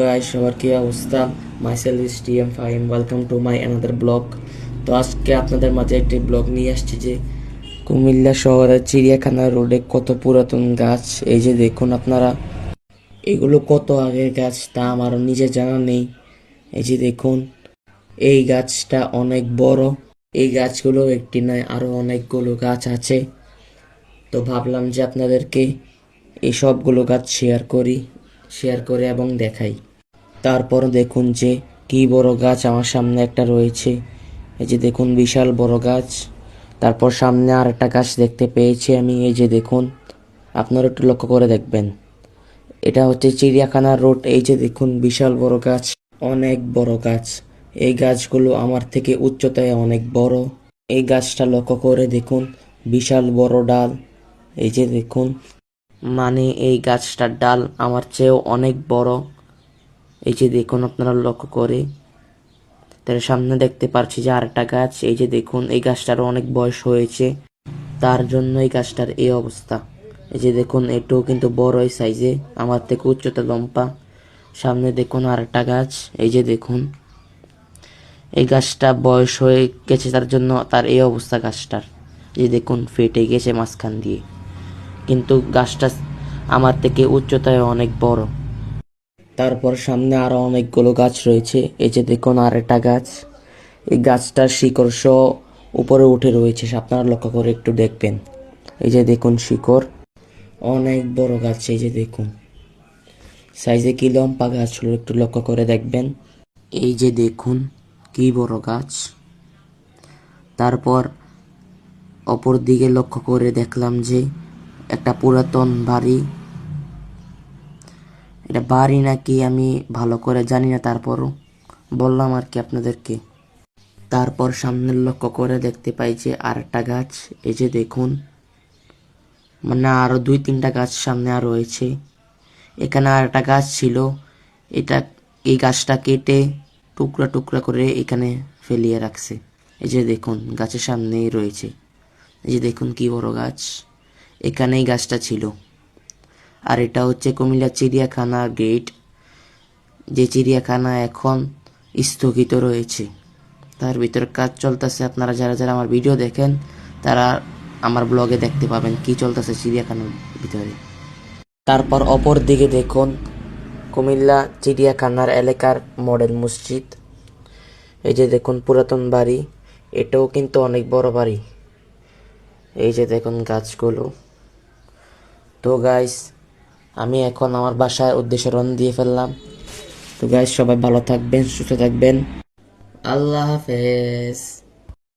Guys, সবার কি অবস্থা? Myself is TM Fahim, welcome to my another blog. তো আজকে আপনাদের মাঝে একটি ব্লগ নিয়ে আসছি যে কুমিল্লা শহরের চিড়িয়াখানা রোডে কত পুরাতন গাছ। এই যে দেখুন আপনারা, এগুলো কত আগের গাছ তা আমারও নিজে জানা নেই। এই যে দেখুন, এই গাছটা অনেক বড়। এই গাছগুলো একটি নয়, আরো অনেকগুলো গাছ আছে। তো ভাবলাম যে আপনাদেরকে এই সবগুলো গাছ শেয়ার করে এবং দেখাই। তারপর দেখুন যে কি বড় গাছ আমার সামনে একটা রয়েছে। এই যে দেখুন, বিশাল বড় গাছ। তারপর সামনে আর একটা গাছ দেখতে পেয়েছি আমি। এই যে দেখুন, আপনারা একটু লক্ষ্য করে দেখবেন, এটা হচ্ছে চিড়িয়াখানা রোড। এই যে দেখুন, বিশাল বড় গাছ, অনেক বড় গাছ। এই গাছগুলো আমার থেকে উচ্চতায় অনেক বড়। এই গাছটা লক্ষ্য করে দেখুন, বিশাল বড় ডাল। এই যে দেখুন, মানে এই গাছটার ডাল আমার চেয়েও অনেক বড়। এই যে দেখুন আপনারা লক্ষ্য করে, তার সামনে দেখতে পাচ্ছি যে আরেকটা গাছ। এই যে দেখুন, এই গাছটারও অনেক বয়স হয়েছে, তার জন্য এই গাছটার এই অবস্থা। এই যে দেখুন, এটাও কিন্তু বড় এই সাইজে, আমার থেকে উচ্চতা লম্বা। সামনে দেখুন আরেকটা গাছ। এই যে দেখুন, এই গাছটা বয়স হয়ে গেছে, তার জন্য তার এই অবস্থা গাছটার। এই যে দেখুন, ফেটে গেছে মাঝখান দিয়ে, কিন্তু গাছটা আমার থেকে উচ্চতায় অনেক বড়। তারপর সামনে আরো অনেকগুলো গাছ রয়েছে। এই যে দেখুন আরেকটা গাছ, এই গাছটার শিকড় সহ উপরে উঠে রয়েছে, আপনারা লক্ষ্য করে একটু দেখবেন। এই যে দেখুন শিকড়, অনেক বড় গাছ। এই যে দেখুন সাইজে কি লম্বা গাছগুলো, একটু লক্ষ্য করে দেখবেন। এই যে দেখুন কি বড় গাছ। তারপর অপর দিকে লক্ষ্য করে দেখলাম যে একটা পুরাতন বাড়ি। এটা বাড়ি নাকি আমি ভালো করে জানি না, তারপরও বললাম আর কি আপনাদেরকে। তারপর সামনে লক্ষ্য করে দেখতে পাই যে আরেকটা গাছ। এই যে দেখুন, মানে আরো 2-3টা গাছ সামনে আর রয়েছে। এখানে আরেকটা গাছ ছিল, এটা এই গাছটা কেটে টুকরা টুকরা করে এখানে ফেলিয়ে রাখছে। এই যে দেখুন গাছের সামনেই রয়েছে। এই যে দেখুন কি বড় গাছ, এখানেই গাছটা ছিল। আর এটা হচ্ছে কুমিল্লা চিড়িয়াখানা গেট, যে চিড়িয়াখানা এখন স্থগিত রয়েছে, তার ভিতরে কাজ চলতেছে। আপনারা যারা যারা আমার ভিডিও দেখেন তারা আমার ব্লগে দেখতে পাবেন কি চলতেছে চিড়িয়াখানার ভিতরে। তারপর অপর দিকে দেখুন কুমিল্লা চিড়িয়াখানার এলাকার মডেল মসজিদ। এই যে দেখুন পুরাতন বাড়ি, এটাও কিন্তু অনেক বড় বাড়ি। এই যে দেখুন গাছগুলো। তো গাইস, আমি এখন আমার বাসার উদ্দেশ্যে রওনা দিয়ে ফেললাম। তো গাইস, সবাই ভালো থাকবেন, সুস্থ থাকবেন। আল্লাহ হাফেজ।